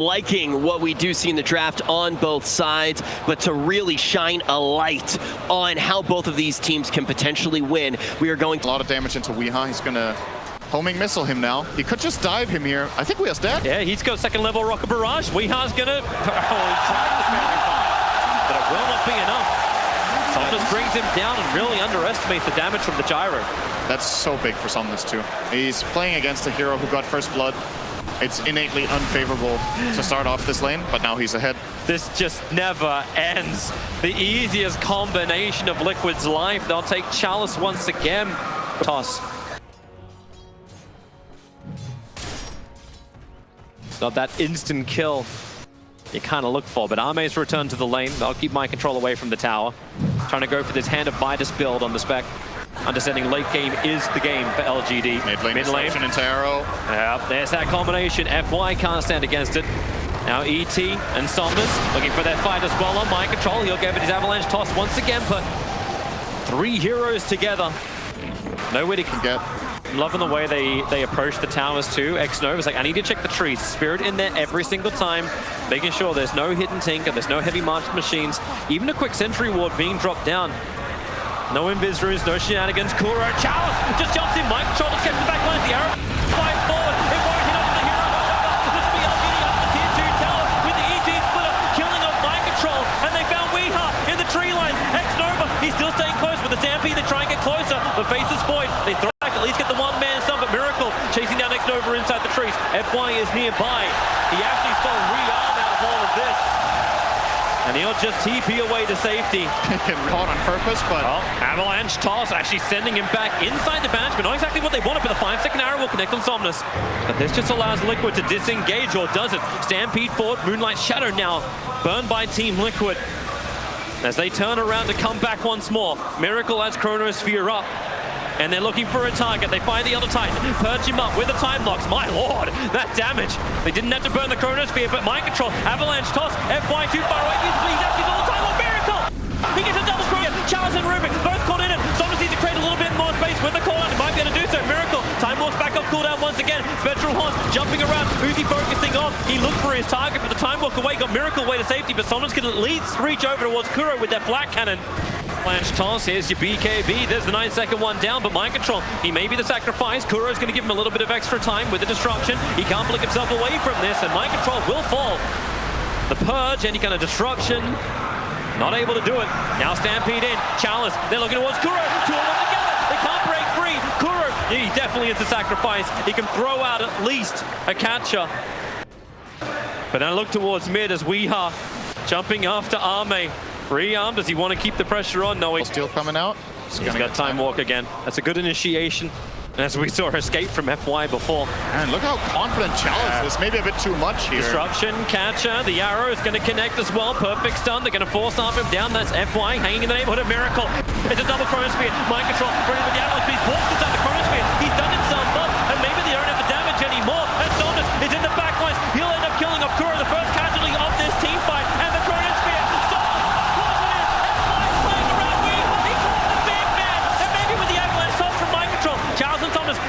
Liking what we do see in the draft on both sides, but to really shine a light on how both of these teams can potentially win, we are going a lot of damage into Weeha. He's gonna homing missile him now. He could just dive him here. I think Weeha's dead. Yeah, he's got second level rocket barrage. Weeha's gonna but it will not be enough. Somnus brings him down and really underestimates the damage from the gyro. That's so big for Somnus too. He's playing against a hero who got first blood. It's innately unfavorable to start off this lane, but now he's ahead. This just never ends. The easiest combination of Liquid's life. They'll take Chalice once again. Toss. It's not that instant kill you kind of look for, but Arme's returned to the lane. They'll keep mind control away from the tower. Trying to go for this Hand of Midas build on the Spec. Understanding late game is the game for LGD. Mid lane into arrow. Yep, there's that combination. FY can't stand against it. Now ET and Somnus looking for that fight as well on mind control. He'll give it his avalanche toss once again, but 3 heroes together. Nowhere to get. I'm loving the way they approach the towers too. X-Nova's like, I need to check the trees. Spirit in there every single time, making sure there's no hidden tinker, there's no heavy march machines, even a quick sentry ward being dropped down. No invis runes, no shenanigans. Kuro, Chalice just jumps in. Mike Control just kept the back line. The arrow flies forward. It won't hit up the hero. This will be LGD up the tier 2 tower with the ET splitter killing off Mind Control. And they found Weeha in the tree line. X-Nova, he's still staying close with the Stampede. They try and get closer. The face is void. They throw back, at least get the one-man stun. But Miracle chasing down X-Nova inside the trees. FY is nearby. He actually stole rearm out of all of this. And he'll just TP away to safety. Caught on purpose, but... Oh, avalanche toss actually sending him back inside the banishment. Not exactly what they wanted, but the 5-second arrow will connect on Somnus. But this just allows Liquid to disengage, or does it? Stampede forward, Moonlight Shadow now burned by Team Liquid. As they turn around to come back once more. Miracle adds Chronosphere up. And they're looking for a target. They find the other Titan, purge him up with the time locks. My lord, that damage. They didn't have to burn the Chronosphere, but mind control, avalanche toss, FY too far away. He's actually got the time lock. Miracle! He gets a double chrono. Chalice and Rubick both caught in it. Somnus needs to create a little bit more space with the cooldown. He might be able to do so. Miracle, time walks back up cooldown once again. Spectral Horse jumping around. Who's he focusing on? He looked for his target, but the time walk away got Miracle away to safety, but Somnus can at least reach over towards Kuro with that flat cannon. Avalanche toss, here's your BKB, there's the 9-second one down, but mind control, he may be the sacrifice. Kuro's going to give him a little bit of extra time with the destruction. He can't blink himself away from this, and mind control will fall. The purge, any kind of destruction, not able to do it. Now Stampede in, Chalice, they're looking towards Kuro, 2 of them together, they can't break free. Kuro, he definitely is the sacrifice. He can throw out at least a catcher. But now look towards mid as Weeha jumping after Arme. Rearm, does he want to keep the pressure on? No, he's still coming out. He's got time walk again. That's a good initiation. And as we saw her escape from FY before. And look how confident Chalice is. Maybe a bit too much here. Disruption, catcher, the arrow is going to connect as well. Perfect stun. They're going to force arm him down. That's FY hanging in the neighborhood of Miracle. It's a double Chronosphere. Mind control. Bringing with the avalanche. He's forced inside the Chronosphere. He's done himself up. And maybe they don't have the damage anymore. And Somnus is in the back lines. He'll end up killing off Kuro, the first casualty of this team fight. And the Chronosphere.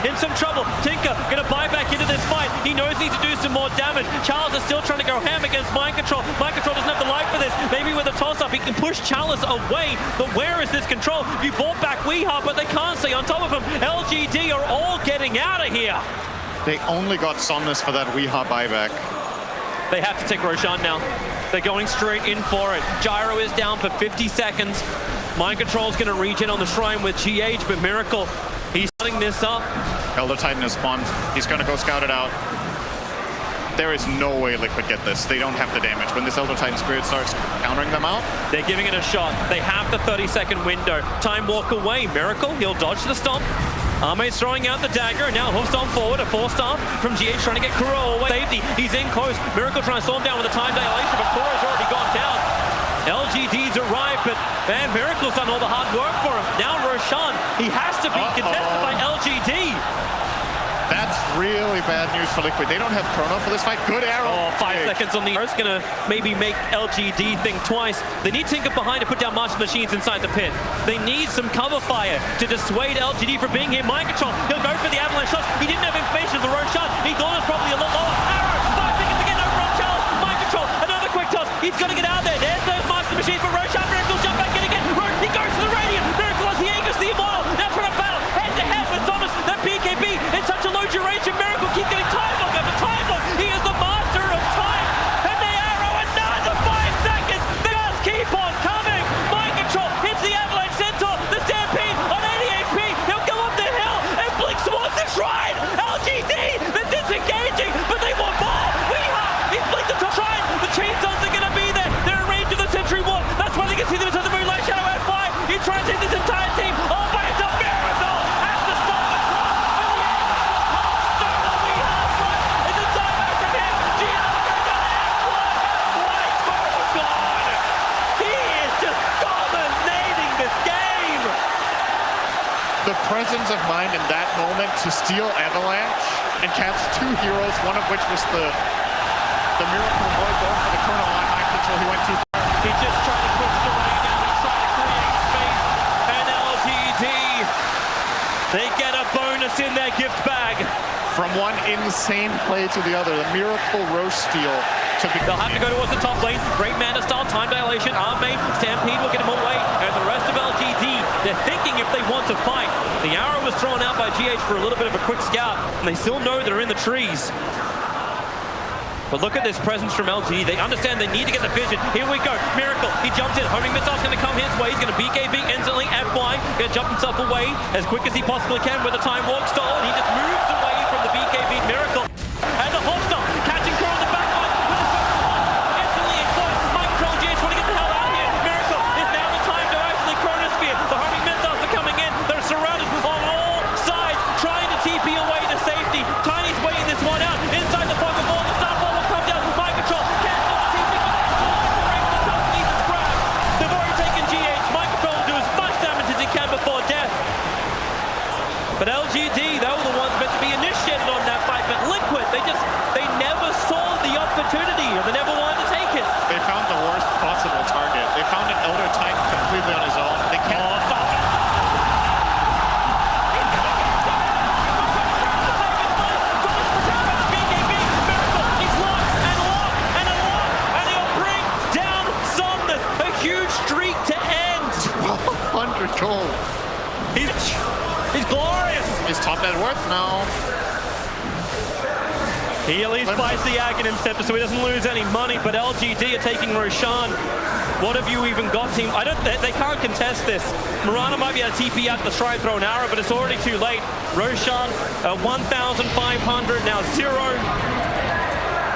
In some trouble. Tinker gonna buy back into this fight. He knows he needs to do some more damage. Chalice is still trying to go ham against Mind Control. Mind Control doesn't have the life for this. Maybe with a toss-up he can push Chalice away. But where is this control? You brought back Weeha, but they can't stay on top of him. LGD are all getting out of here. They only got Somnus for that Weeha buyback. They have to take Roshan now. They're going straight in for it. Gyro is down for 50 seconds. Mind Control's gonna reach in on the shrine with GH, but Miracle, he's setting this up. Elder Titan has spawned. He's gonna go scout it out. There is no way Liquid get this. They don't have the damage. When this Elder Titan Spirit starts countering them out, they're giving it a shot. They have the 30-second window. Time walk away. Miracle, he'll dodge the stomp. Arme's throwing out the dagger, and now hooks on forward, a 4-star from GH trying to get Kuro away. Safety, he's in close. Miracle trying to storm down with a time dilation, but Kuro's already gone down. LGD's arrived, but man, Miracle's done all the hard work for him. Now Roshan, he has to be contested by LGD. That's really bad news for Liquid. They don't have Chrono for this fight. Good arrow. Oh, 5 seconds on the arrow. It's gonna maybe make LGD think twice. They need Tinker behind to put down march machines inside the pit. They need some cover fire to dissuade LGD from being here. Mind control, he'll go for the avalanche shots. He didn't have information of the Roshan. He thought it was probably a lot lower. Arrow, 5 seconds again over on Chalice. He's got to get out there. There's the master machine for Roshan. Miracle jump back in again. He goes to the Radiant. Miracle has the Aegis, the Immortal. Now trying to battle head to head with Thomas. That BKB in such a low duration. Miracle keeps getting time lock after time lock. He is the master of time. And the arrow, another 5 seconds. They just keep on coming. Mind control hits the Avalanche Centaur. The Stampede on 88 HP. He'll go up the hill and blink towards the shrine. LGD, they're disengaging, but they want more. He's blinked the shrine. The Chainstones are going to be there. They're in range of the Sentry Ward. That's why they can see them into the Moonlight Shadow at 5. He tries to hit this entire team all by himself. Miracle has to stop the cross. We have one. It's a time out from him. Gyrocopter White gone. He is just dominating this game. The presence of mind in that moment to steal Avalanche and catch 2 heroes, one of which was the Miracle Boy going for the Colonel on mind control. He went too far. He just tried to push the rain down. He tried to create space. And LGD, they get a bonus in their gift bag. From one insane play to the other, the Miracle Roche steal to be. They'll have to go towards the top lane. Great mana style, time dilation, arm main, Stampede will get him away. And the rest of LGD, they're thinking if they want to fight. The arrow was thrown out by GH for a little bit of a quick scout, and they still know they're in the trees. But look at this presence from LGD. They understand they need to get the vision. Here we go. Miracle. He jumps in. Homing missile's going to come his way. He's going to BKB instantly. FY. Going to jump himself away as quick as he possibly can with a time walk stall. And he just moves away from the BKB. Miracle. And the holster. Catching Crow on the back line. Instantly exposed. Mike Control GH want to get the hell out of here. Miracle is now the time to actually Chronosphere. The homing missiles are coming in. They're surrounded on all sides. Trying to TP away to safety. Tiny's waiting this one out. Inside the fog of war. The Star Ball will come down. Mind control. Cancel the TP. The top needs to grab. They've already taken GH. Mind control will do as much damage as he can before death. But LGD, they were the ones meant to be initiated on that fight. But Liquid, they never saw the opportunity, or they never wanted to take it. They found the worst possible target. They found an Elder Titan completely on his own. They can't. Goal. He's glorious. He's top net worth now. He at least buys the Aghanim Scepter so he doesn't lose any money, but LGD are taking Roshan. What have you even got, team? They can't contest this. Mirana might be able to TP out to try and throw an arrow, but it's already too late. Roshan at 1,500, now 0.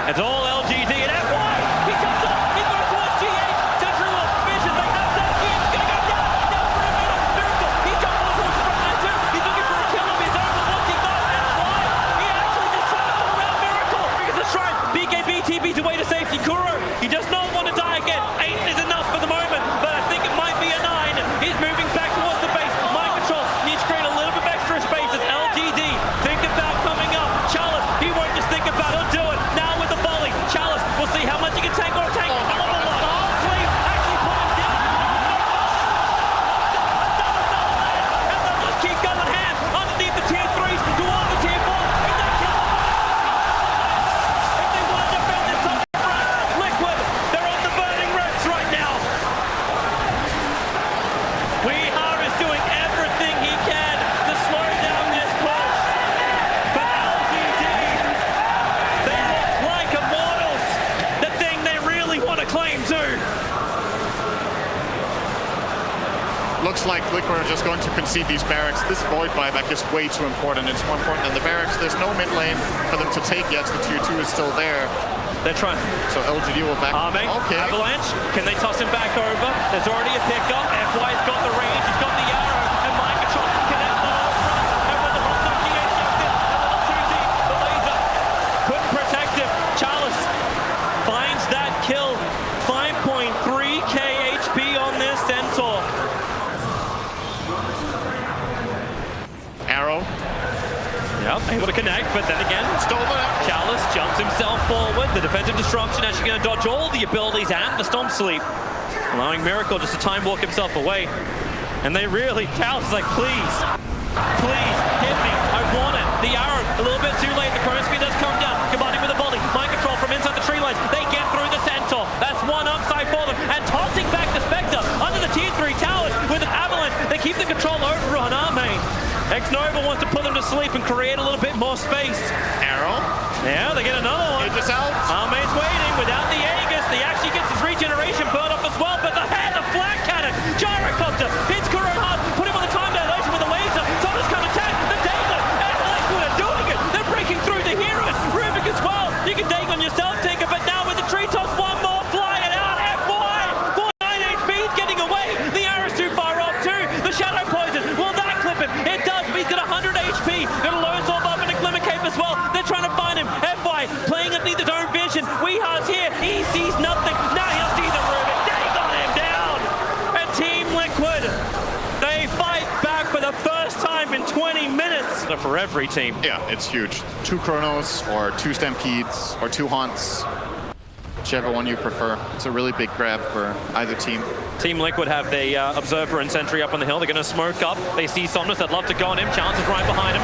It's all LGD and FY. He comes up, he goes towards GH. Central vision, they have that. He's gonna go down for a minute. Miracle, he's jumping on towards the front line too. He's looking for a kill of his own, but what's he got? FY, he actually just tried to pull around Miracle. Because the shrine, BKB TP's away to safety. Kuro, he does not want to die again. 8 is enough for the moment, but I think it might be a 9. He's moving back towards the base. Mind control needs to create a little bit of extra space as LGD think about coming up. Chalice, he won't just think about it, he'll do it. Now with the volley, Chalice, we'll see how much he can take or take. Sleep, actually put him down. And they'll just keep going hands underneath the tier 3s toward the tier 4s. And they kill them. If they want to defend this top front, Liquid, they're on the burning wrecks right now. Weehar is doing everything he can to slow down this push. But LGD, they look like immortals. The thing they really want to claim too. Looks like Liquid are just going to concede these barracks. This void buyback is way too important. It's more important than the barracks. There's no mid lane for them to take yet. The tier 2 is still there. They're trying. So LGD will back. Okay. Avalanche, can they toss him back over? There's already a pickup. FY's got the range, he's got the arrow, and Mind Control connects on all fronts. And with the hostile GH jumps in, the 2 team, the laser couldn't protect him. Chalice finds that kill. 5.3k HP on this Centaur. Arrow. Yep, able to connect, but then again, Stolen it. Chalice jumps himself forward. The defensive disruption actually going to dodge all the abilities and the Stomp Sleep, allowing Miracle just to time walk himself away. And they really, Chalice is like, please, please, hit me, I want it. The arrow, a little bit too late, the Chronosphere does come down, combining with the volley. Mind control from inside the tree lines, they get through the Centaur. That's one up create a little bit more space. Arrow. Yeah, they get another one. Aegis out. Arme's waiting without the Aegis. He actually gets his regeneration burn up as well, but the flag cannon. Gyrocopter hits Kuro hard, put him on the time dilation with the laser. Somna's coming attack. The Dagon and Liquid are doing it. They're breaking through the heroes. Rubick as well. You can Dagon yourself, Tinker, but now with the treetops, one more flying out. FY 49 HP is getting away. The arrow's too far off too. The shadow poison. Will that clip him? It does, but he's got 100 HP. Got a low orb up and a glimmer cape as well. They're trying to find him. FY playing underneath his own vision. Weehar's here. He sees nothing. Now he'll see the Rubick. They got him down. And Team Liquid, they fight back for the first time in 20 minutes. For every team. Yeah, it's huge. 2 Chronos, or 2 Stampedes, or 2 Haunts. Whichever one you prefer. It's a really big grab for either team. Team Liquid have the Observer and Sentry up on the hill. They're going to smoke up. They see Somnus. They'd love to go on him. Challenge is right behind him.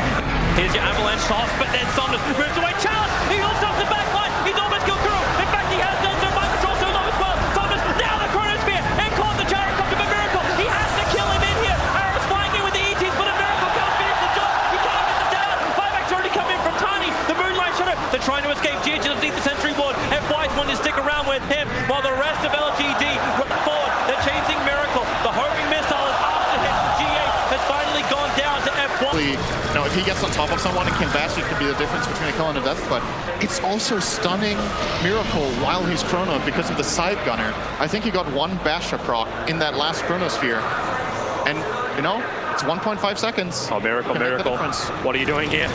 Here's your Avalanche toss, but then Somnus moves away. Challenge! He holds up the back line. He's almost killed Kuro. In fact, he has done so. Mind control so low as well. Somnus now the Chronosphere and caught the Gyrocopter of a miracle. He has to kill him in here. Arrow's flying in with the ETs, but a miracle can't finish the job. He can't get the down. Buyback's already come in from Tiny. The Moonlight Shadow. They're trying to escape. GH underneath the Sentry Ward. FY's wanting to stick around with him while the rest of LGD run forward. They're chasing Miracle. The homing missile is after him. GH has finally gone down to FY. No, if he gets on top of someone and can bash, it could be the difference between a kill and a death, but it's also stunning Miracle while he's Chrono because of the side gunner. I think he got 1 bash proc in that last Chronosphere. And, you know, it's 1.5 seconds. Oh, Miracle. What are you doing here?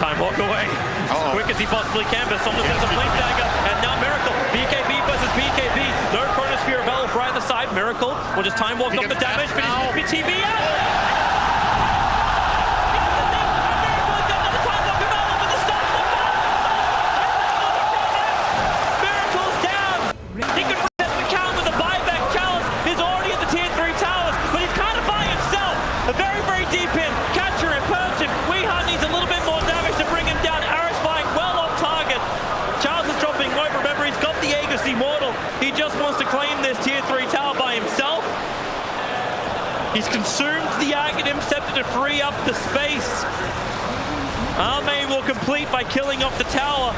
Time walk away. As quick as he possibly can, but Somnus has a blink dagger, and now Miracle. BKB versus BKB. No Chronosphere available right at the side. Miracle will just time walk off the damage, but he's TV out. Miracle's down. He can protect the count with a buyback. Chalice is already at the tier 3 towers, but he's kind of by himself. A very, very deep in. Catcher and Persian. Weehar needs a little bit more damage to bring him down. Arrow's flying well off target. Charles is dropping low. Remember, he's got the Aegis Immortal. He just wants to claim this tier 3 tower by himself. He's consumed the Aghanim Scepter to free up the space. Arme will complete by killing off the tower.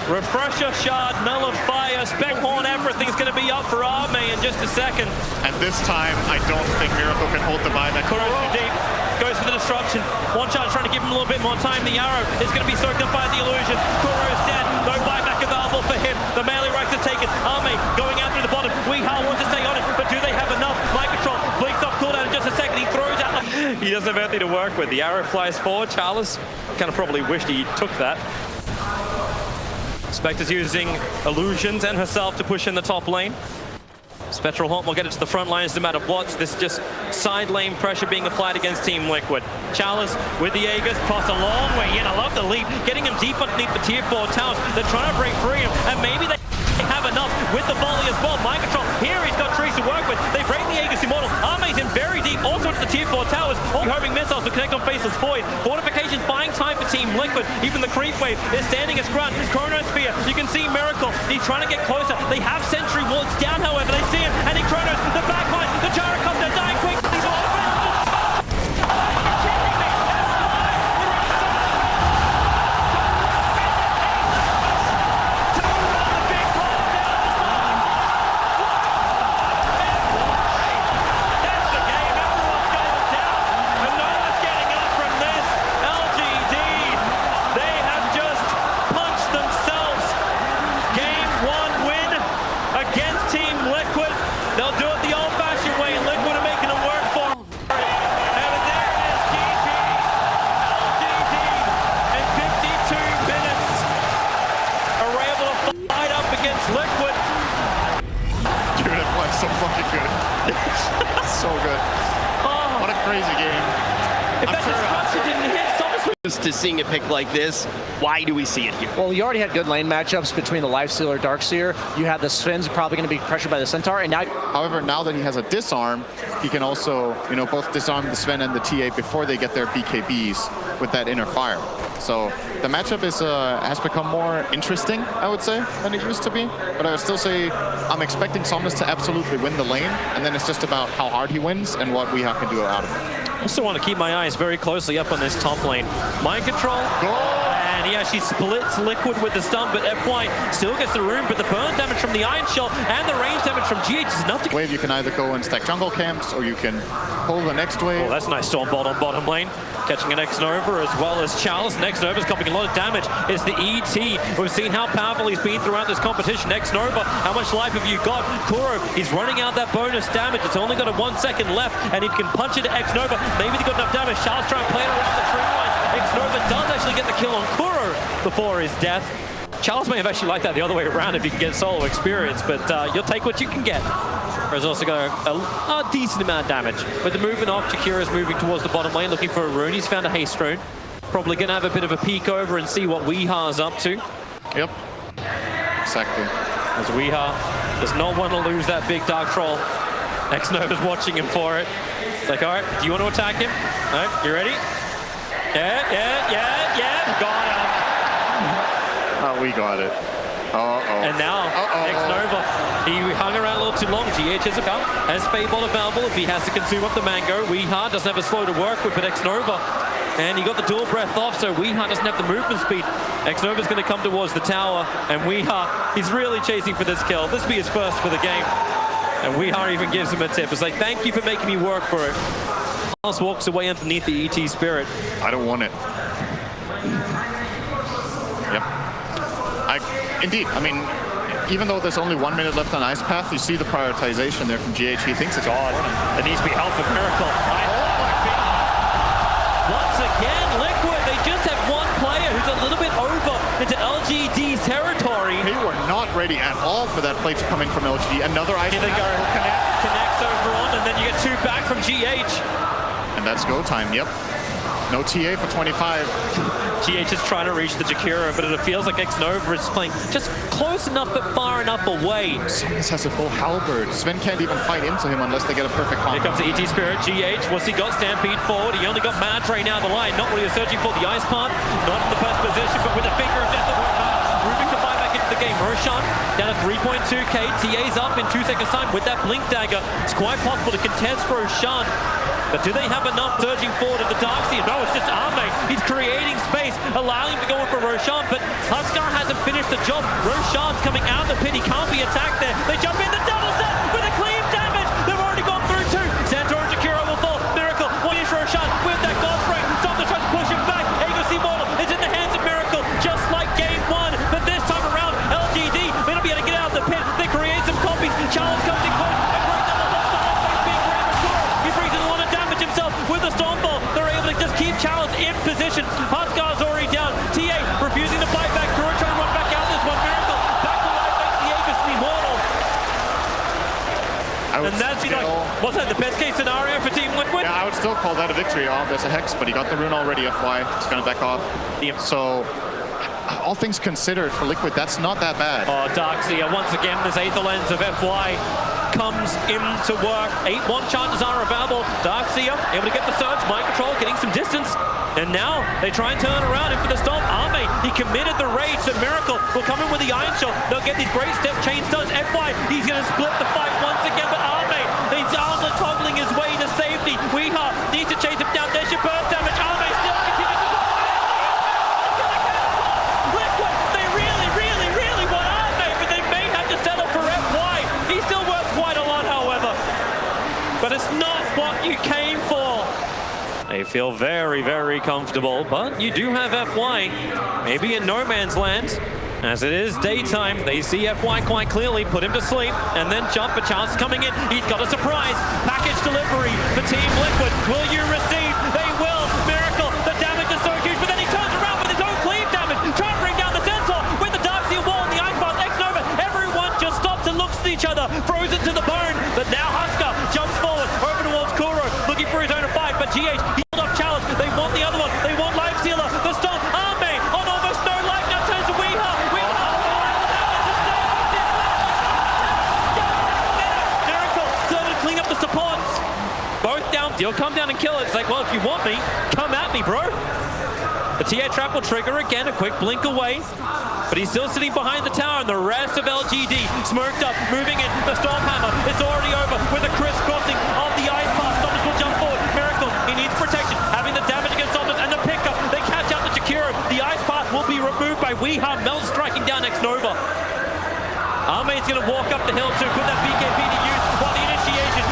Refresher Shard, Nullifier, Spec Horn, everything's going to be up for Arme in just a second. And this time, I don't think Miracle can hold the buyback. Kuro's too deep. Goes for the destruction. One shot trying to give him a little bit more time. The arrow is going to be soaked up by the illusion. Kuro's dead. No buyback available for him. The melee ranks are taken. Arme going out through the bottom. Weehar wants to stay on it, but do they have enough? Mind control. Blinks off cooldown in just a second. He throws out. He doesn't have anything to work with. The arrow flies forward. Charles kind of probably wished he took that. Spectre's using illusions and herself to push in the top lane. Spectral Haunt will get it to the front lines no matter what. This is just side lane pressure being applied against Team Liquid. Chalice with the Aegis, crossed a long way in. I love the leap, getting him deep underneath the tier 4 towers. They're trying to break free him, and maybe they have enough with the volley as well. Mind control, here he's got trees to work with. They break the Aegis Immortal. Arme's in very deep, also to the tier 4 towers. All homing missiles will connect on Faceless Void. Fortifications buying time for Team Liquid. Even the creep wave is standing its ground. Chronosphere, you can see Miracle. He's trying to get closer. They have Sentry Wards down, however. They see him, and he Chronos, the backline, the Gyrocopter dying quick. He's all so good. Oh. What a crazy game. If that destruction didn't hit, Somnus to seeing a pick like this. Why do we see it here? Well, you already had good lane matchups between the Lifestealer, Darkseer. You had the Sven's probably going to be pressured by the Centaur, and now. However, now that he has a disarm, he can also, both disarm the Sven and the TA before they get their BKBs with that inner fire. So the matchup is has become more interesting, I would say, than it used to be. But I would still say I'm expecting Somnus to absolutely win the lane, and then it's just about how hard he wins and what we can do out of it. I also want to keep my eyes very closely up on this top lane. Mind control. And he actually splits Liquid with the stun, but FY still gets the rune, but the burn damage from the Iron Shell and the range damage from GH is enough to... Wave, you can either go and stack jungle camps, or you can pull the next wave. Oh, that's a nice Stormbolt on bottom lane. Catching an X-Nova as well as Charles. X-Nova's copying a lot of damage. It's the ET. We've seen how powerful he's been throughout this competition. X-Nova, how much life have you got? Kuro, he's running out that bonus damage. It's only got a 1 second left, and if he can punch into X-Nova, maybe they got enough damage. Charles trying to play it around the tree line. X-Nova does actually get the kill on Kuro before his death. Charles may have actually liked that the other way around if you can get solo experience, but you'll take what you can get. There's also got a decent amount of damage. But the movement off, Jakiro's moving towards the bottom lane, looking for a rune. He's found a haste rune. Probably going to have a bit of a peek over and see what Weeha's up to. Yep, exactly. As Weeha does not want to lose that big Dark Troll. X-Nova's watching him for it. It's like, all right, do you want to attack him? All right, you ready? Yeah. Got him. Oh, we got it. And now, X-Nova, he hung around a little too long. GH is about, has Fable available if he has to consume up the Mango. Weeha doesn't have a slow to work with, but X-Nova, and he got the dual breath off, so Weeha doesn't have the movement speed. X-Nova's going to come towards the tower, and Weeha, he's really chasing for this kill. This will be his first for the game. And Weeha even gives him a tip. It's like, thank you for making me work for it. Charles walks away underneath the ET Spirit. I don't want it. Yep. Indeed, I mean, even though there's only 1 minute left on Ice Path, you see the prioritization there from GH. He thinks it's God. There needs to be help with Miracle. Once again, Liquid, they just have one player who's a little bit over into LGD's territory. They were not ready at all for that play to come in from LGD. Another Ice Path connects over on, and then you get 2 back from GH. And that's go time, yep. No TA for 25. GH is trying to reach the Jakiro, but it feels like X-Nova is playing just close enough but far enough away. Somnus has a full halberd. Sven can't even fight into him unless they get a perfect combo. Here comes the ET Spirit. GH, what's he got? Stampede forward. He only got Madre now the line. Not what he was searching for. The ice part, not in the best position, but with a finger of death, it worked out. Rubick to buy back into the game. Roshan down at 3.2k. TA's up in 2 seconds time with that Blink Dagger. It's quite possible to contest Roshan. But do they have enough surging forward of the Darkseer? No, it's just Arme. He's creating space, allowing him to go in for Roshan, but Huskar hasn't finished the job. Roshan's coming out of the pit. He can't be attacked there. They jump in the double set with a clean damage. They've already gone through 2. Centaur and Jakiro will fall. Miracle, one is Roshan with that God Spray. Something tries to push him back. Aegis Immortal is in the hands of Miracle, just like game 1. But this time around, LGD may not be able to get out of the pit. They create some copies. Charles comes in close. With the Stormbolt, they're able to just keep Charles in position. Huskar's already down. TA refusing to fight back. Kuro trying to run back out this one. Miracle back to life makes the Aegis Immortal. And that's, you know, was that the best case scenario for Team Liquid? Yeah, I would still call that a victory. Oh, there's a Hex, but he got the rune already, FY. He's going to back off. Yep. So, all things considered for Liquid, that's not that bad. Oh, Darkseer, once again, this Aether Lens of FY comes into work. 8-1 chances are available. Darkseer able to get the surge, mind control, getting some distance. And now they try and turn around in for the Storm. Arme, he committed the rage. The Miracle will come in with the Iron Shell. They'll get these great step chain stuns. FY, he's going to split the fight once again, but Arme, he's armlet toggling his way to safety. Weeha needs to chase him down. There's your burst damage. Arme still continues to Liquid, they really want Arme, but they may have to settle for FY. He still works quite a lot, however. But it's not what you came for. They feel very comfortable, but you do have FY, maybe in no man's land. As it is daytime, they see FY quite clearly, put him to sleep, and then jump. A chance coming in. He's got a surprise. Package delivery for Team Liquid. Will you receive? They will. Miracle. The damage is so huge, but then he turns around with his own cleave damage. Trying to bring down the Centaur with the Darkseer wall and the Ice Path. X-Nova. Everyone just stops and looks at each other, frozen to the bone. But now Huskar jumps forward over towards Kuro, looking for his own fight. But GH, he held off Challenge. They want the other one. They want Lifestealer. The Storm. Arme on almost no life. Now turns to Weeha. Miracle started to clean up the supports. Both down. He'll come down and kill it. It's like, well, if you want me, come at me, bro. The TA trap will trigger again, a quick blink away. But he's still sitting behind the tower, and the rest of LGD smoked up, moving in. The Stormhammer is already over with a crisscrossing of the ice path. Somnus will jump forward. Miracle, he needs protection. Having the damage against Somnus and the pickup. They catch out the Jakiro. The ice path will be removed by Weeha. Mel striking down next Nova. Armade's going to walk up the hill to put that BKB to use while the initiation.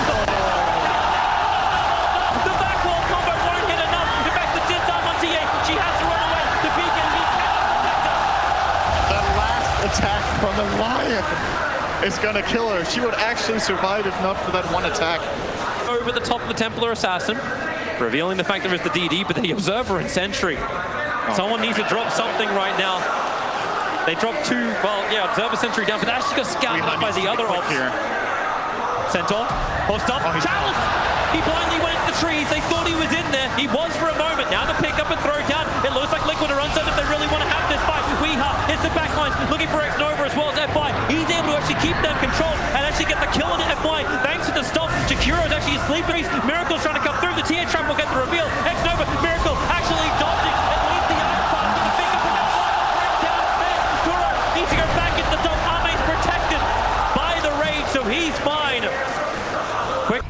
The back wall combo won't hit enough. In fact, the disarm on TA. She has to run away. The BKB attack from the Lion is gonna kill her. She would actually survive if not for that one attack. Over the top of the Templar Assassin, revealing the fact there is the DD, but the Observer and Sentry. Someone needs to drop something right now. They dropped two, well, yeah, Observer Sentry down, but actually got scouted by the other ops. Here. Centaur, post up, Chalice! He blindly went into the trees. They thought he was in there. He was for a moment. Now the pick up and throw down. It looks like Liquid are uncertain if they really want to have this fight. Weeha hits the backlines, looking for X-Nova as well as FY. He's able to actually keep them controlled and actually get the kill on FY. Thanks to the stop, Jakiro is actually asleep. Miracle's trying to come through. The TA trap will get the reveal. X-Nova, Miracle actually dodging. It leaves the ice path to the pick up and bring down Sven. Kuro needs to go back into the stop. Arme's protected by the rage, so he's fine. Quick.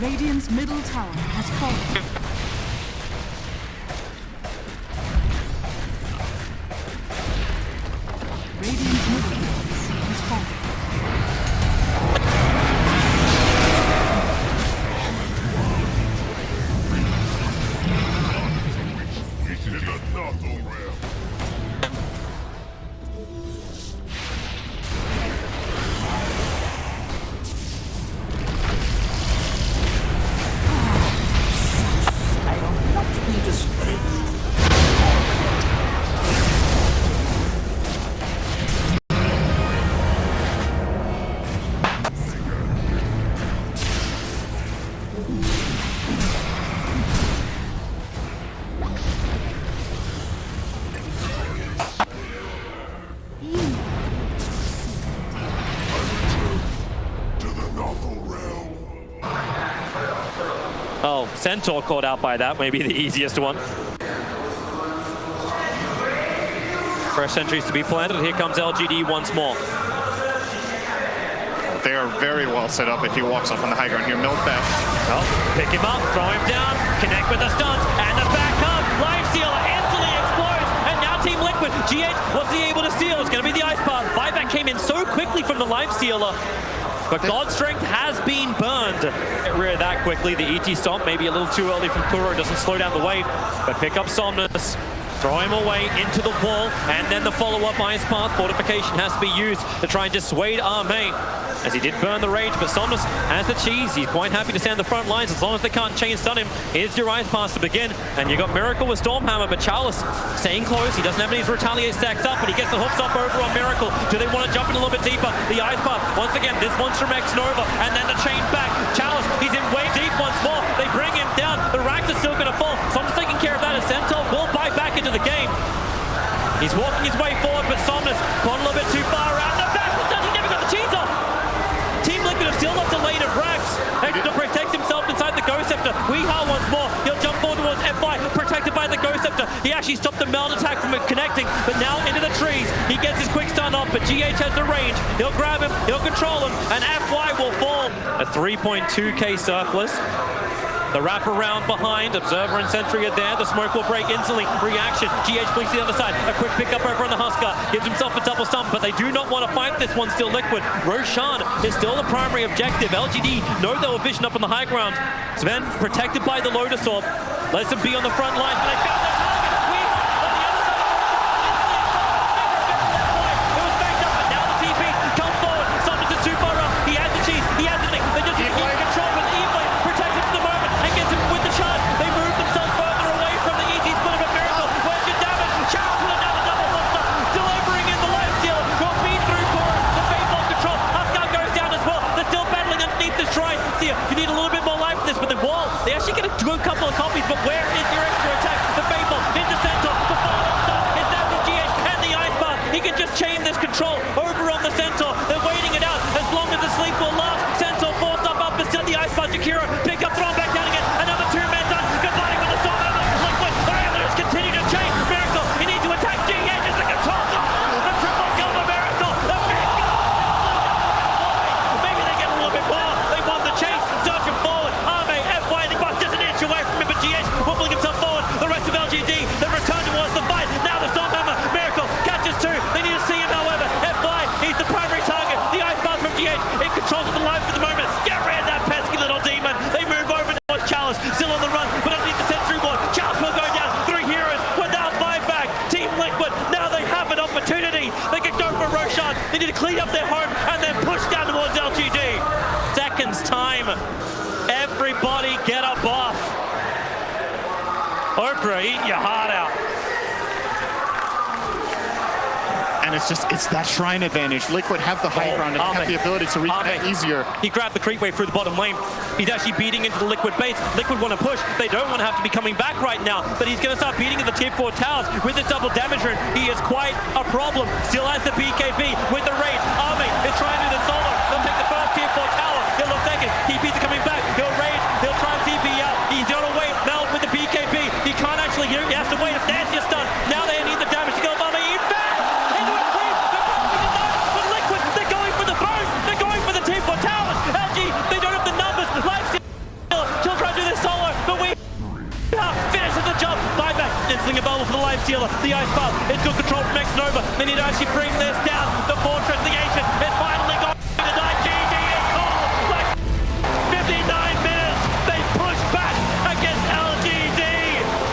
Radiant's middle tower has fallen. Radiant's middle tower has fallen. Oh, Centaur caught out by that, maybe the easiest one. Fresh sentries to be planted. Here comes LGD once more. They are very well set up if he walks up on the high ground here. Milk bash. Oh, pick him up, throw him down, connect with the stuns, and the backup. Lifestealer instantly explodes, and now Team Liquid. GH was he able to steal? It's going to be the ice path. Buyback came in so quickly from the Lifestealer. But God's Strength has been burned. Get rid of that quickly. The ET stomp, maybe a little too early from Kuro. Doesn't slow down the wave, but pick up Somnus. Throw him away into the wall, and then the follow-up ice path fortification has to be used to try and dissuade Arme, as he did burn the rage, but Somnus has the cheese. He's quite happy to stand the front lines as long as they can't chain stun him. Here's your ice pass to begin, and you got Miracle with Stormhammer, but Chalice staying close. He doesn't have any retaliate stacks up, but he gets the hooks up over on Miracle. Do they want to jump in a little bit deeper? The ice path, once again, this one's from X-Nova, and then the chain back. Chalice, he's in way deep once more. They bring him down. The racks are still going to fall. Somnus taking care of that as Centaur will buy back into the game. He's walking his way forward, but Somnus caught a little bit too far out. The back was done. He never got the cheese off. Team Liquid have still not delayed at racks. Hector protects himself inside the Gyrocopter. Weeha once more. He'll jump forward towards FY, protected by the Gyrocopter. He actually stopped the meld attack from connecting, but now into the trees. He gets his quick stun off, but GH has the range. He'll grab him, he'll control him, and FY will fall. A 3.2k surplus. The wraparound behind, Observer and Sentry are there. The smoke will break instantly. Reaction, GH blinks to the other side. A quick pickup over on the Huskar. Gives himself a double stump, but they do not want to fight this one. Still Liquid. Roshan is still the primary objective. LGD know they were vision up on the high ground. Sven protected by the Lotus Orb. Lets them be on the front line, but they found their target. Weeha on the other side. It was backed up, but now the TP come forward. Somnus is too far up. He has the cheese. He has the thing. They just keep control, but E-Blade protects him for the moment and gets him with the charge. They move themselves further away from the ET split of a Miracle. Where's your damage? Charles with another double monster. Delivering in the Lifestealer. Got beat through Kuro. The Faceless lost control. Huskar goes down as well. They're still battling underneath this shrine. Seer, you need a little bit more life for this, but the wall, they actually get a good couple of copies, but where is your extra attack? The Faceless into Centaur. The Everybody get a buff. Okra, eat your heart out. And it's that shrine advantage. Liquid have the high ground and have the ability to reach that easier. He grabbed the creep wave through the bottom lane. He's actually beating into the Liquid base. Liquid want to push. They don't want to have to be coming back right now, but he's going to start beating at the tier 4 towers with the double damage rune. He is quite a problem. Still has the BKB with the Wraith. Army is trying to do the solo. They'll take the first tier 4 tower. He'll look second. TPs are coming back. He'll rage. He'll try and TP out. He's going to wait. Meld with the BKB. He can't actually, he has to wait. If that's just done, now they need the damage to go above. Instantly available for the Lifestealer. The Ice Path is good control from Nova. They need to actually bring this down. The Fortress, the Ancient, is finally got the GD is called. Like 59 minutes, they push back against LGD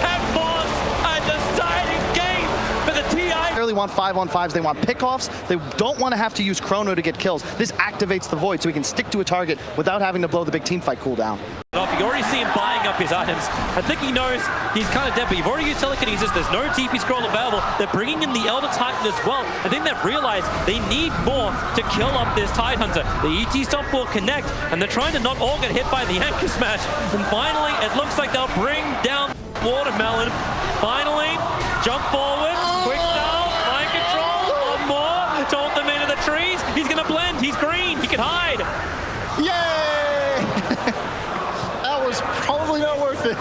and force a deciding game for the TI. They really want 5-on-5s, they want pickoffs. They don't want to have to use Chrono to get kills. This activates the Void so he can stick to a target without having to blow the big team fight cooldown. You already see him buying up his items. I think he knows he's kind of dead, but you've already used telekinesis. There's no TP scroll available. They're bringing in the Elder Titan as well. I think they've realized they need more to kill up this Tidehunter. The ET stop will connect, and they're trying to not all get hit by the anchor smash. And finally, it looks like they'll bring down Watermelon. Finally, jump forward, quick style, mind control, one more, told them into the trees. He's gonna blend, he's green, he can hide. Yay! Was probably not worth it.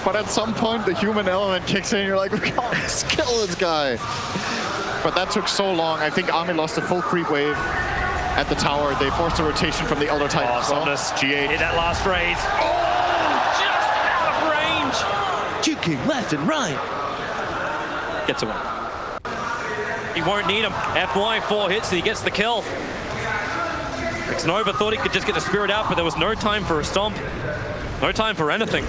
But at some point the human element kicks in and you're like, we gotta kill this guy. But that took so long. I think Ami lost a full creep wave at the tower. They forced a rotation from the Elder Titan. Awesomeness. G8. Hit that last raise. Oh, just out of range. Juking left and right. Gets away. He won't need him. FY 4 hits, he gets the kill. Nova thought he could just get the spirit out, but there was no time for a stomp. No time for anything.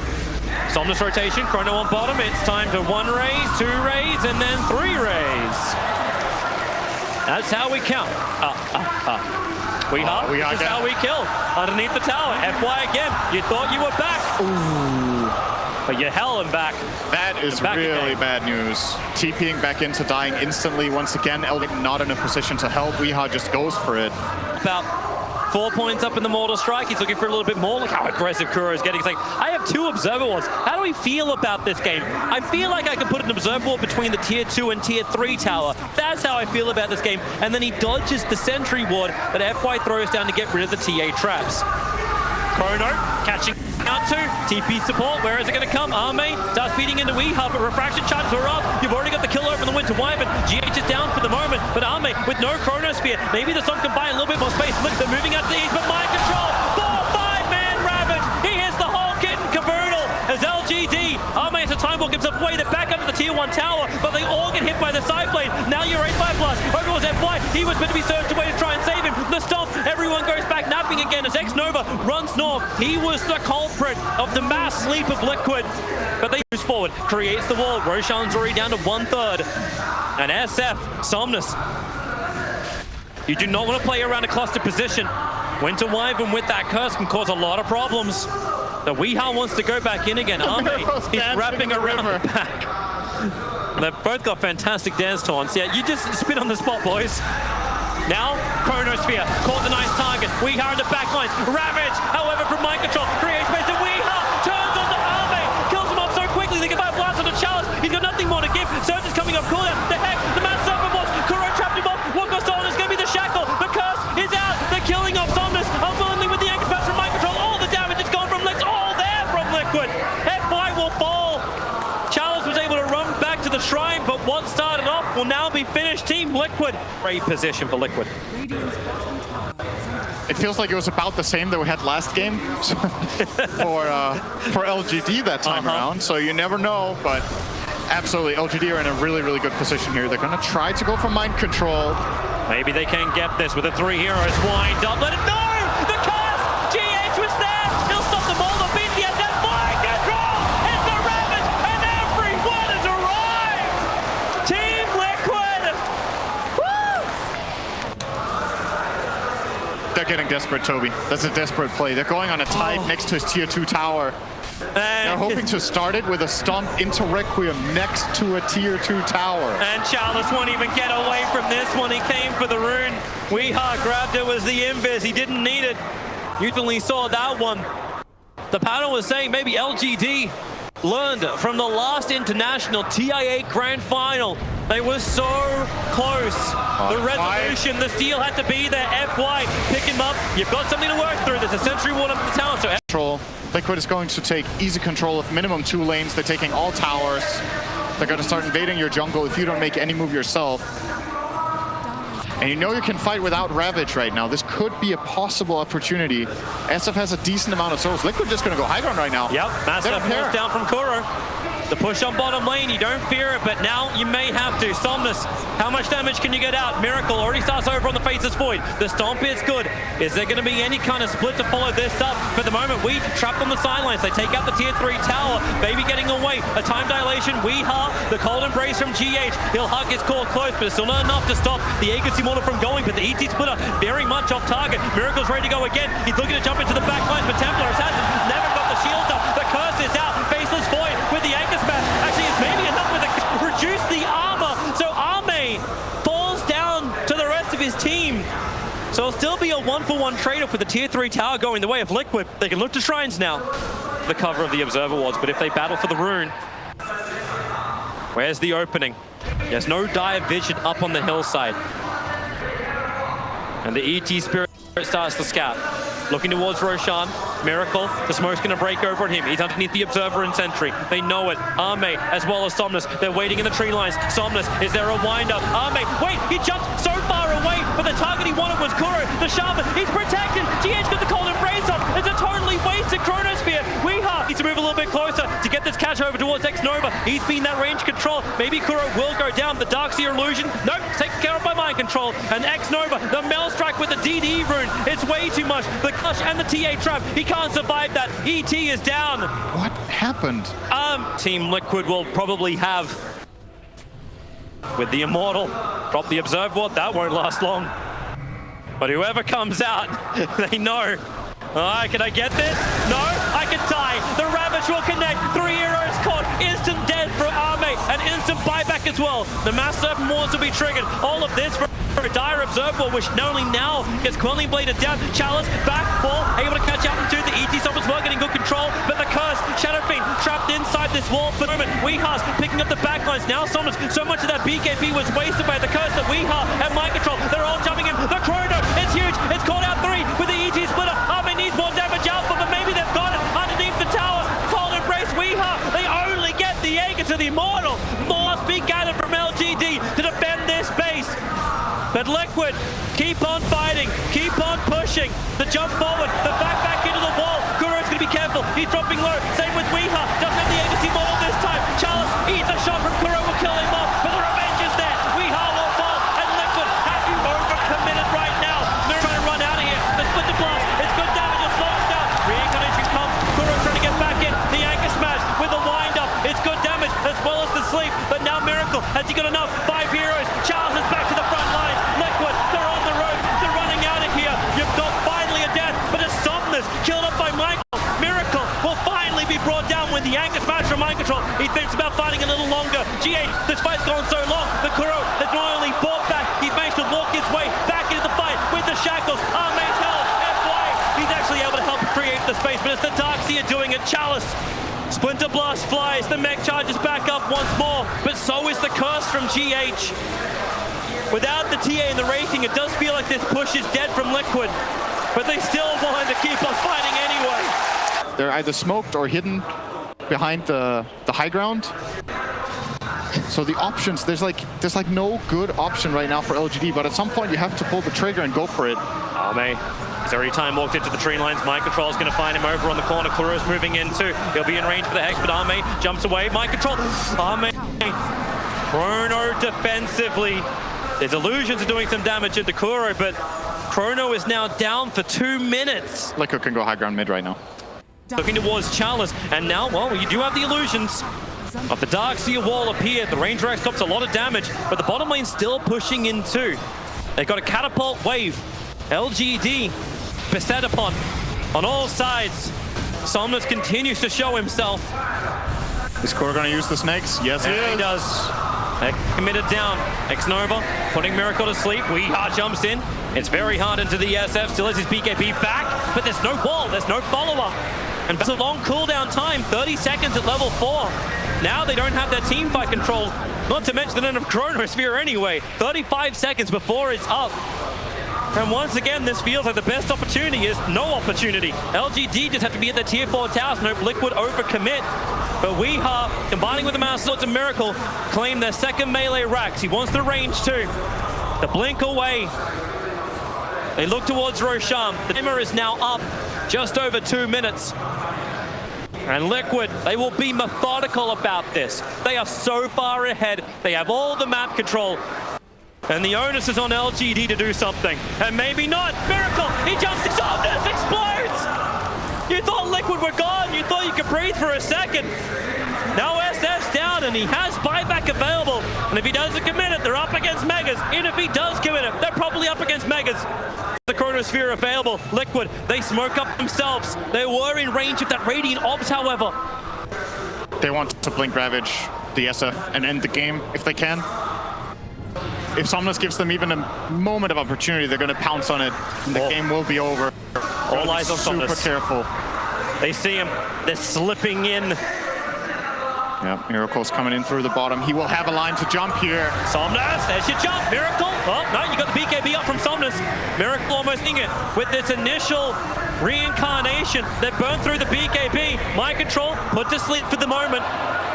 Somnus rotation, Chrono on bottom. It's time to 1 raise, 2 raise, and then 3 raise. That's how we count. This is how we kill. Underneath the tower. FY again. You thought you were back. Ooh. But you're hell and back. That is really bad news. TPing back into dying instantly. Once again, Eldic not in a position to help. Weeha just goes for it. About 4 points up in the Mortal Strike. He's looking for a little bit more. Look how aggressive Kuro is getting. He's like, I have 2 Observer Wards. How do we feel about this game? I feel like I can put an Observer Ward between the tier 2 and tier 3 tower. That's how I feel about this game. And then he dodges the Sentry Ward that FY throws down to get rid of the TA traps. Chrono catching out to TP support. Where is it going to come? Arme starts feeding into Weeha, but refraction charges are up. You've already got the kill over the Winter Wyvern. GH is down for the moment, but Arme with no Chronosphere. Maybe the song can buy a little bit more space. Look, they're moving out to the east, but mind control. 4-5-man Ravage. He hits the whole kit and caboodle as LGD. Arme has a time walk himself away. They're back up to the tier 1 tower, but they all get hit by the side blade. Now you're 8-5 plus. Over was FY. He was meant to be surged away to try and save him. The stomp. Everyone goes back napping again as X-Nova runs north. He was the culprit of the mass sleep of Liquid. But they moves forward, creates the wall. Roshan's already down to 1/3. And SF, Somnus. You do not want to play around a cluster position. Winter Wyvern with that curse can cause a lot of problems. The Weeha wants to go back in again. Arme, he's wrapping around the back. They've both got fantastic dance taunts. Yeah, you just spin on the spot, boys. Now, Chronosphere, caught the nice target. Weeha in the back lines. Ravage, however, from mind control, creates space. And Weeha turns on the Arme, kills him off so quickly. They get 5 blasts on the chalice. He's got nothing more to give. Surge is coming up cooldown. The Hex, the Mass Serpent Boss. Kuro trapped him off. What goes on is going to be the Shackle. The Curse is out. The killing of Somnus. Unwillingly with the anchor smash from mind control. All the damage is gone from Lix. All there from Liquid. FY will fall. Chalice was able to run back to the shrine, but what started off will now be finished. Team Liquid. Great position for Liquid. It feels like it was about the same that we had last game for LGD that time around. So you never know, but absolutely, LGD are in a really, really good position here. They're going to try to go for mind control. Maybe they can get this with the 3 heroes. Wind up, let it no! The curse! GH was there! He'll stop them all. The BTS has mind control! It's the Ravage, and everyone has arrived! Team Liquid! Woo! They're getting desperate, Toby. That's a desperate play. They're going on a tide next to his tier 2 tower. They're hoping to start it with a stomp into Requiem next to a tier 2 tower. And Chalice won't even get away from this one. He came for the rune. Weeha grabbed it, was the invis. He didn't need it. Usually saw that one. The panel was saying maybe LGD learned from the last international TI8 Grand Final. They were so close. The resolution, the steal had to be there. FY, pick him up. You've got something to work through. There's a sentry wall up the tower. So Control. Liquid is going to take easy control of minimum 2 lanes. They're taking all towers. They're going to start invading your jungle if you don't make any move yourself. And you know you can fight without Ravage right now. This could be a possible opportunity. SF has a decent amount of souls. Liquid just going to go high ground right now. Yep, massive force down from Kuro. The push on bottom lane, you don't fear it, but now you may have to. Somnus, how much damage can you get out? Miracle already starts over on the Faceless Void. The Stomp is good. Is there going to be any kind of split to follow this up? For the moment, we trapped on the sidelines. They take out the tier 3 tower. Baby getting away. A time dilation. Weeha, the cold embrace from GH. He'll hug his core close, but it's still not enough to stop the Aegis Immortal from going. But the ET splitter very much off target. Miracle's ready to go again. He's looking to jump into the back lines, but Templar has never got the shield up. The curse is out. Faceless Void with the Aegis Mask. Actually, it's maybe enough with the reduce the armor. So Arme falls down to the rest of his team. So it'll still be a 1-for-1 trade-off with the tier 3 tower going the way of Liquid. They can look to shrines now. The cover of the Observer Wards, but if they battle for the rune, where's the opening? There's no dire vision up on the hillside. And the ET Spirit starts to scout. Looking towards Roshan. Miracle, the smoke's gonna break over on him. He's underneath the Observer and Sentry. They know it. Arme, as well as Somnus. They're waiting in the tree lines. Somnus, is there a wind-up? Arme, wait, he jumped so far away, but the target he wanted was Kuro. The Shaman, he's protected. GH got the cold embrace up. It's a totally wasted Chronosphere. Weeha needs to move a little bit closer to get this catch over towards X-Nova. He's been that range control. Maybe Kuro will go down. The Darkseer illusion. Nope, taken care of by mind control. And X-Nova, the Maelstrike with the DD rune. It's way too much. The Clutch and the TA trap. He can't survive that. ET is down. What happened? Team Liquid will probably have with the Immortal. Drop the Observe Ward. That won't last long. But whoever comes out, they know. Can I get this? No, I can die. The Ravage will connect. 3 heroes caught. Instant death for Arme. And instant buyback as well. The Mass Serpent Wards will be triggered. All of this for a dire Observer, which not only now gets Quelling Bladed down. Chalice, back, ball, able to catch up into the ET Stoppers well, getting good control. But the curse, Shadow Fiend, trapped inside this wall for the moment. Weeha's picking up the backlines now. So much of that BKB was wasted by the curse that Weeha and Mind Control. They're all jumping in. The Chrono, it's huge. It's caught out 3 with the ET splitter. Arme needs more damage output, but maybe they've got it underneath the tower. Cold embrace Weeha. They only get the Aegis to the Immortal. Must be gathered from LGD to defend this base. But Liquid, keep on fighting, keep on pushing. The jump forward, the back into the wall. Kuro's gonna be careful, he's dropping low. Same with Weeha, doesn't have the Aegis Immortal this time. Chalice eats a shot from Kuro, will kill him off, but the revenge is there. Weeha will fall, and Liquid have you overcommitted right now. They're trying to run out of here. The split the blast, it's good damage, it slows down. Reincarnation comes, Kuro trying to get back in. The anchor smash with the wind up. It's good damage as well as the sleep, but now Miracle, has he got enough? 5 heroes, Chalice is back to the front line. Liquid, they're on the road, they're running out of here. You've got finally a death, but it's Somnus killed up by Michael. Miracle will finally be brought down with the anchor smash from Mind Control. He thinks about fighting a little longer. GH, this fight's gone so long. The Kuro has not only bought back, he's managed to walk his way back into the fight with the shackles. Arme's held, FY. He's actually able to help create the space, but it's the Darkseer doing it. Chalice. Splinter Blast flies, the mech charges back up once more, but so is the curse from GH. Without the TA and the Wraithing, it does feel like this push is dead from Liquid, but they still want to keep on fighting anyway. They're either smoked or hidden behind the high ground. So the options, there's like no good option right now for LGD, but at some point you have to pull the trigger and go for it. Arme. He's already time walked into the tree lines. Mind Control is going to find him over on the corner. Kuro's moving in too. He'll be in range for the Hex, but Arme jumps away. Mind Control. Arme. Chrono defensively. There's illusions of doing some damage into Kuro, but Chrono is now down for 2 minutes. Liquid can go high ground mid right now. Looking towards Chalice, and now, well, you do have the illusions of the Darkseer wall appear. The Ranger X stops a lot of damage, but the bottom lane's still pushing in too. They've got a catapult wave. LGD beset upon on all sides. Somnus continues to show himself. Is Core gonna use the snakes? Yes, He does. Committed down. X-Nova putting Miracle to sleep. Weeha jumps in. It's very hard into the SF. Still has his BKB back, but there's no wall. There's no follow-up. And it's a long cooldown time. 30 seconds at level 4. Now they don't have their team fight control. Not to mention the end of Chronosphere anyway. 35 seconds before it's up. And once again, this feels like the best opportunity is no opportunity. LGD just have to be at the tier 4 towers and hope Liquid overcommit. But Weeha, combining with the Master Swords and Miracle, claim their second melee racks. He wants the range too. The blink away. They look towards Roshan. The timer is now up just over 2 minutes. And Liquid, they will be methodical about this. They are so far ahead. They have all the map control. And the onus is on LGD to do something. And maybe not. Miracle, he jumps to Somnus, explodes! You thought Liquid were gone. You thought you could breathe for a second. Now SF's down and he has buyback available. And if he doesn't commit it, they're up against Megas. And if he does commit it, they're probably up against Megas. The Chronosphere available. Liquid, they smoke up themselves. They were in range of that Radiant Orbs, however. They want to blink Ravage the SF and end the game if they can. If Somnus gives them even a moment of opportunity, they're going to pounce on it, and the game will be over. All eyes on Somnus. Super careful. They see him. They're slipping in. Yeah, Miracle's coming in through the bottom. He will have a line to jump here. Somnus, there's your jump. Miracle. Oh, no, you got the BKB up from Somnus. Miracle almost in it with this initial reincarnation that burned through the BKB. Mind control put to sleep for the moment.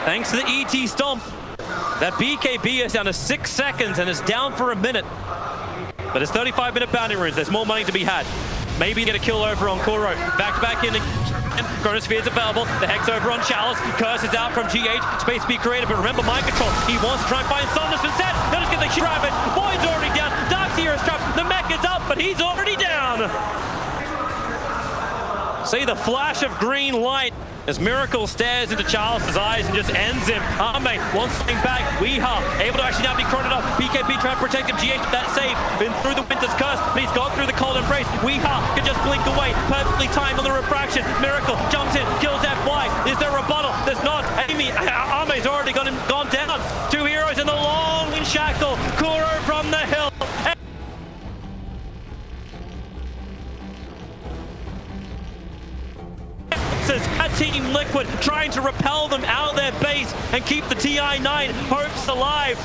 Thanks to the ET Stomp. That BKB is down to 6 seconds and is down for a minute. But it's 35-minute bounty runes. There's more money to be had. Maybe get a kill over on Kuro. Back in. Chronosphere is available. The Hex over on Chalice. Curse is out from GH. Space to be created, but remember mind control. He wants to try and find Somnus instead. He'll just get the Ravage. Void's already down. Darkseer is trapped. The mech is up, but he's already down. See the flash of green light as Miracle stares into Charles' eyes and just ends him. Ame wants something back. Weeha able to actually now be chroned up. BKB trying to protect him. GH with that save. Been through the Winter's Curse, but he's gone through the Cold Embrace. Weeha can just blink away. Perfectly timed on the refraction. Miracle jumps in, kills FY. Is there a rebuttal? There's not. Ame's already gone down. 2 heroes in the long shackle. Kuro from the hill. At Team Liquid trying to repel them out of their base and keep the TI9 hopes alive.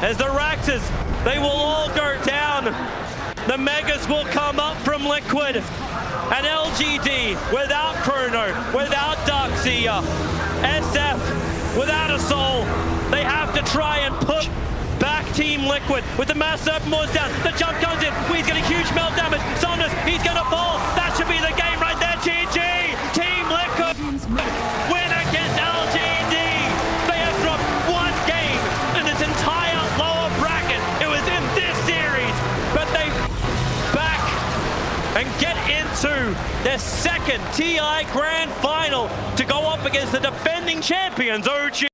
As the Raxes, they will all go down. The Megas will come up from Liquid. And LGD without Chrono, without Darkseer, SF without a soul. They have to try and push back Team Liquid with the Mass Serpent Moors down. The jump comes in. He's getting huge melt damage. Somnus, he's going to fall. That should be the game right there. GG! Team Liquid win against LGD. They have dropped 1 game in this entire lower bracket. It was in this series, but they back and get into their second TI Grand Final to go up against the defending champions OG.